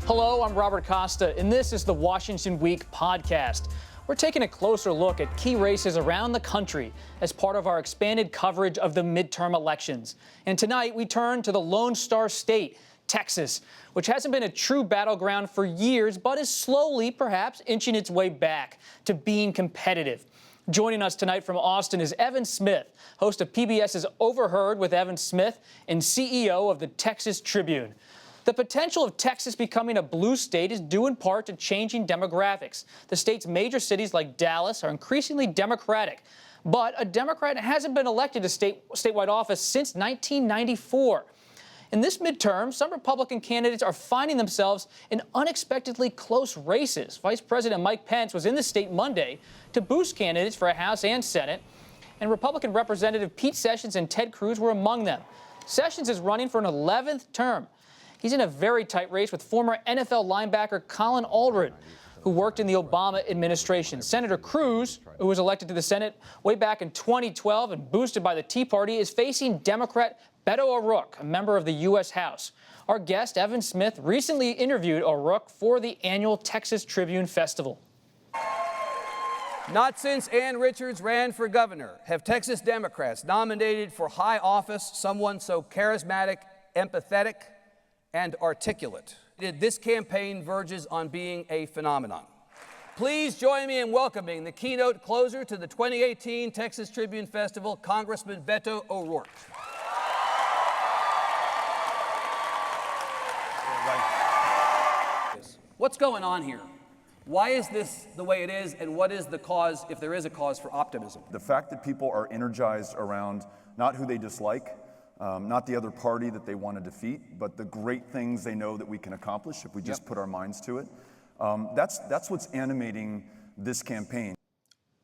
Hello, I'm Robert Costa, and this is the Washington Week podcast. We're taking a closer look at key races around the country as part of our expanded coverage of the midterm elections. And tonight, we turn to the Lone Star State, Texas, which hasn't been a true battleground for years, but is slowly, perhaps, inching its way back to being competitive. Joining us tonight from Austin is Evan Smith, host of PBS's Overheard with Evan Smith and CEO of the Texas Tribune. The potential of Texas becoming a blue state is due in part to changing demographics. The state's major cities like Dallas are increasingly Democratic, but a Democrat hasn't been elected to statewide office since 1994. In this midterm, some Republican candidates are finding themselves in unexpectedly close races. Vice President Mike Pence was in the state Monday to boost candidates for a House and Senate, and Republican Representative Pete Sessions and Ted Cruz were among them. Sessions is running for an 11th term. He's in a very tight race with former NFL linebacker Colin Aldred, who worked in the Obama administration. Senator Cruz, who was elected to the Senate way back in 2012 and boosted by the Tea Party, is facing Democrat Beto O'Rourke, a member of the U.S. House. Our guest, Evan Smith, recently interviewed O'Rourke for the annual Texas Tribune Festival. Not since Ann Richards ran for governor have Texas Democrats nominated for high office someone so charismatic, empathetic, and articulate. This campaign verges on being a phenomenon. Please join me in welcoming the keynote closer to the 2018 Texas Tribune Festival, Congressman Beto O'Rourke. What's going on here? Why is this the way it is, and what is the cause, if there is a cause, for optimism? The fact that people are energized around not who they dislike, not the other party that they want to defeat, but the great things they know that we can accomplish if we just put our minds to it. That's what's animating this campaign.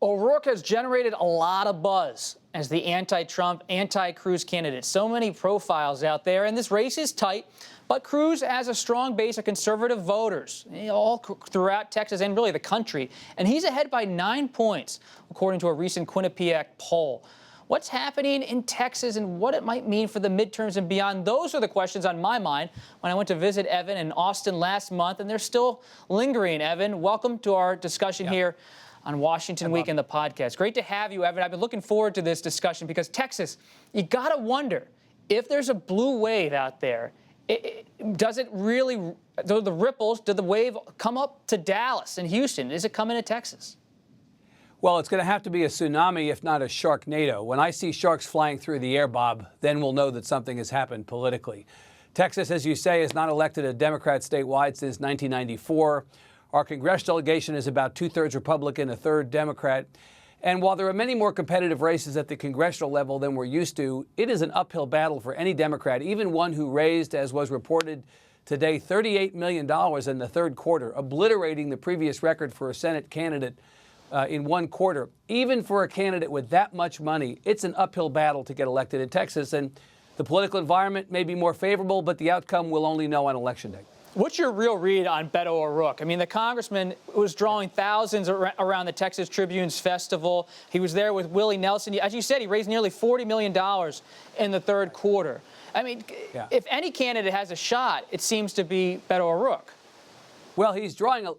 O'Rourke has generated a lot of buzz as the anti-Trump, anti-Cruz candidate. So many profiles out there, and this race is tight, but Cruz has a strong base of conservative voters all throughout Texas and really the country, and he's ahead by 9 points, according to a recent Quinnipiac poll. What's happening in Texas and what it might mean for the midterms and beyond? Those are the questions on my mind when I went to visit Evan in Austin last month, and they're still lingering. Evan, welcome to our discussion here on Washington Week in the podcast. Great to have you, Evan. I've been looking forward to this discussion because Texas, you got to wonder if there's a blue wave out there. Does it really, the ripples, did the wave come up to Dallas and Houston? Is it coming to Texas? Well, it's going to have to be a tsunami, if not a sharknado. When I see sharks flying through the air, Bob, then we'll know that something has happened politically. Texas, as you say, has not elected a Democrat statewide since 1994. Our congressional delegation is about 2/3 Republican, 1/3 Democrat. And while there are many more competitive races at the congressional level than we're used to, it is an uphill battle for any Democrat, even one who raised, as was reported today, $38 million in the third quarter, obliterating the previous record for a Senate candidate in one quarter. Even for a candidate with that much money, it's an uphill battle to get elected in Texas. And the political environment may be more favorable, but the outcome we'll only know on Election Day. What's your real read on Beto O'Rourke? I mean, the congressman was drawing thousands around the Texas Tribune's festival. He was there with Willie Nelson. As you said, he raised nearly $40 million in the third quarter. I mean, if any candidate has a shot, it seems to be Beto O'Rourke. Well, he's drawing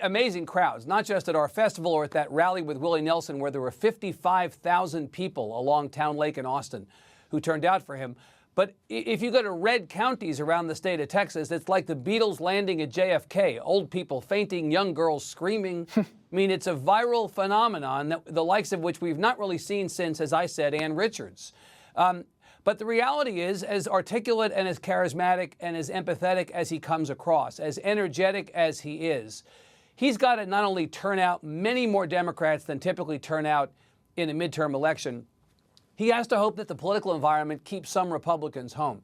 amazing crowds, not just at our festival or at that rally with Willie Nelson, where there were 55,000 people along Town Lake in Austin who turned out for him. But if you go to red counties around the state of Texas, it's like the Beatles landing at JFK, old people fainting, young girls screaming. I mean, it's a viral phenomenon, the likes of which we've not really seen since, as I said, Ann Richards. But the reality is, as articulate and as charismatic and as empathetic as he comes across, as energetic as he is, he's got to not only turn out many more Democrats than typically turn out in a midterm election, he has to hope that the political environment keeps some Republicans home.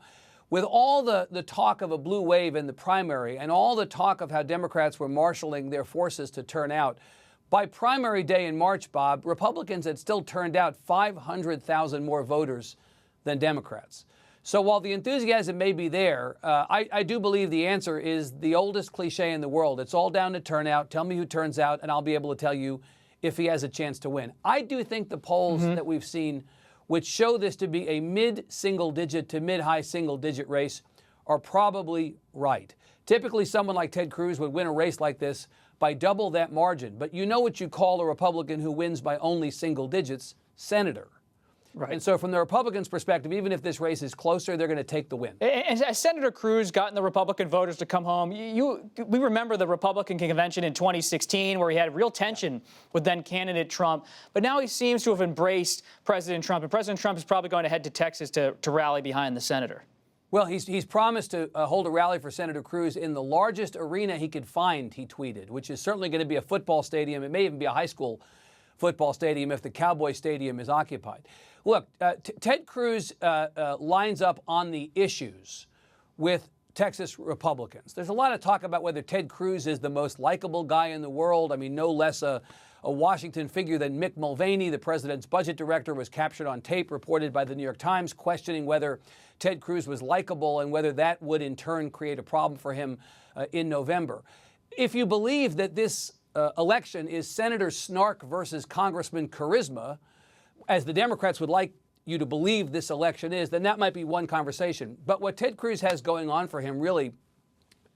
With all the talk of a blue wave in the primary and all the talk of how Democrats were marshaling their forces to turn out, by primary day in March, Bob, Republicans had still turned out 500,000 more voters than Democrats. So while the enthusiasm may be there, I do believe the answer is the oldest cliche in the world. It's all down to turnout. Tell me who turns out, and I'll be able to tell you if he has a chance to win. I do think the polls that we've seen, which show this to be a mid-single digit to mid-high single digit race, are probably right. Typically, someone like Ted Cruz would win a race like this by double that margin. But you know what you call a Republican who wins by only single digits? Senator. Right. And so from the Republicans' perspective, even if this race is closer, they're going to take the win. And as Senator Cruz gotten the Republican voters to come home, we remember the Republican convention in 2016 where he had real tension with then candidate Trump. But now he seems to have embraced President Trump. And President Trump is probably going to head to Texas to rally behind the senator. Well, he's promised to hold a rally for Senator Cruz in the largest arena he could find, he tweeted, which is certainly going to be a football stadium. It may even be a high school football stadium if the Cowboy Stadium is occupied. Look, Ted Cruz lines up on the issues with Texas Republicans. There's a lot of talk about whether Ted Cruz is the most likable guy in the world. I mean, no less a Washington figure than Mick Mulvaney, the president's budget director, was captured on tape, reported by the New York Times, questioning whether Ted Cruz was likable and whether that would in turn create a problem for him in November. If you believe that this election is Senator Snark versus Congressman Charisma, as the Democrats would like you to believe this election is, then that might be one conversation. But what Ted Cruz has going on for him really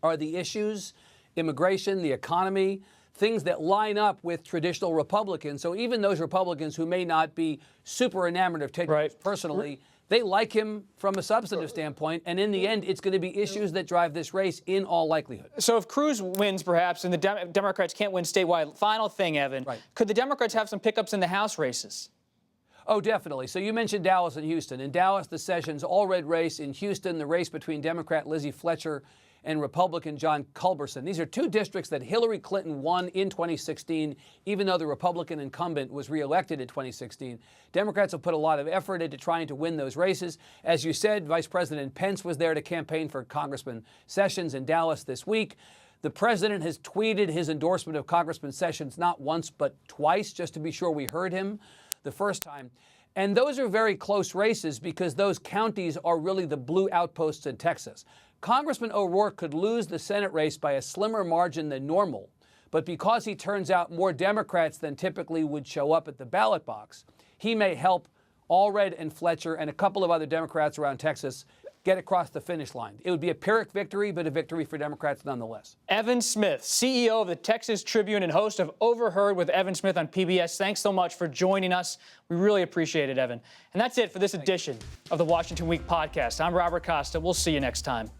are the issues, immigration, the economy, things that line up with traditional Republicans. So even those Republicans who may not be super enamored of Ted Cruz personally, they like him from a substantive standpoint. And in the end, it's going to be issues that drive this race in all likelihood. So if Cruz wins, perhaps, and the Democrats can't win statewide, final thing, Evan, could the Democrats have some pickups in the House races? Oh, definitely. So you mentioned Dallas and Houston. In Dallas, the Sessions all-red race. In Houston, the race between Democrat Lizzie Fletcher and Republican John Culberson. These are two districts that Hillary Clinton won in 2016, even though the Republican incumbent was reelected in 2016. Democrats have put a lot of effort into trying to win those races. As you said, Vice President Pence was there to campaign for Congressman Sessions in Dallas this week. The president has tweeted his endorsement of Congressman Sessions not once but twice, just to be sure we heard him the first time. And those are very close races because those counties are really the blue outposts in Texas. Congressman O'Rourke could lose the Senate race by a slimmer margin than normal, but because he turns out more Democrats than typically would show up at the ballot box, he may help Allred and Fletcher and a couple of other Democrats around Texas get across the finish line. It would be a Pyrrhic victory, but a victory for Democrats nonetheless. Evan Smith, CEO of the Texas Tribune and host of Overheard with Evan Smith on PBS. Thanks so much for joining us. We really appreciate it, Evan. And that's it for this edition of the Washington Week podcast. I'm Robert Costa. We'll see you next time.